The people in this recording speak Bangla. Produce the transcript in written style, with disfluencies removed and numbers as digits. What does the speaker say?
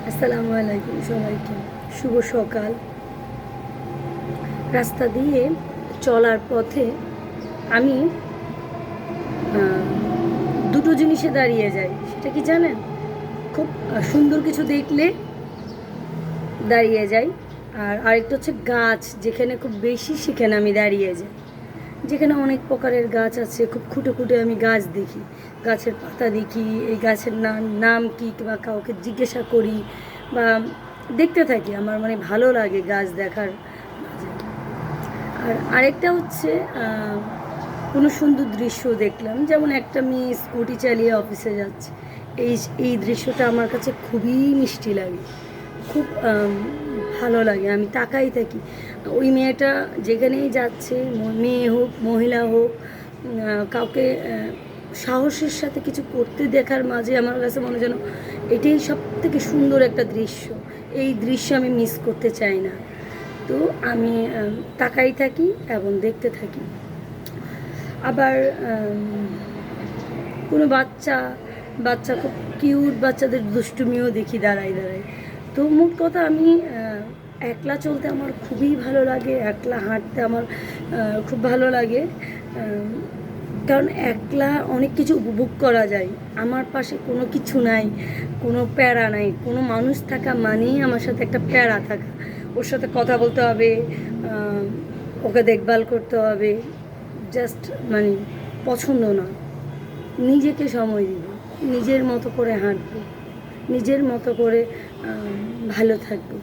আসসালামু আলাইকুম সবাইকে, শুভ সকাল। রাস্তা দিয়ে চলার পথে আমি দুটো জিনিসে দাঁড়িয়ে যাই। সেটা কি জানেন? খুব সুন্দর কিছু দেখলে দাঁড়িয়ে যাই, আর আরেকটা হচ্ছে গাছ যেখানে খুব বেশি সেখানে আমি দাঁড়িয়ে যাই। যেখানে অনেক প্রকারের গাছ আছে, খুব খুঁটে খুঁটে আমি গাছ দেখি, গাছের পাতা দেখি, এই গাছের নাম কী বা কাউকে জিজ্ঞাসা করি বা দেখতে থাকি। আমার মানে ভালো লাগে গাছ দেখার মাঝে। আর আরেকটা হচ্ছে কোনো সুন্দর দৃশ্য দেখলাম, যেমন একটা মেয়ে স্কুটি চালিয়ে অফিসে যাচ্ছে। এই এই দৃশ্যটা আমার কাছে খুবই মিষ্টি লাগে, খুব ভালো লাগে। আমি তাকাই থাকি ওই মেয়েটা যেখানেই যাচ্ছে, মেয়ে হোক মহিলা হোক, কাউকে সাহসের সাথে কিছু করতে দেখার মাঝে আমার কাছে মনে যেন এটাই সব থেকে সুন্দর একটা দৃশ্য। এই দৃশ্য আমি মিস করতে চাই না। তো আমি তাকাই থাকি এবং দেখতে থাকি। আবার কোনো বাচ্চা বাচ্চা খুব কিউট বাচ্চাদের দুষ্টুমিও দেখি দাঁড়াই দাঁড়াই। তো মোট কথা আমি একলা চলতে আমার খুবই ভালো লাগে, একলা হাঁটতে আমার খুব ভালো লাগে। কারণ একলা অনেক কিছু উপভোগ করা যায়। আমার পাশে কোনো কিছু নাই, কোনো প্যারা নাই। কোনো মানুষ থাকা মানেই আমার সাথে একটা প্যারা থাকা। ওর সাথে কথা বলতে হবে, ওকে দেখভাল করতে হবে। জাস্ট মানে পছন্দ না। নিজেকে সময় দিব, নিজের মতো করে হাঁটবো, নিজের মতো করে ভালো থাকবো।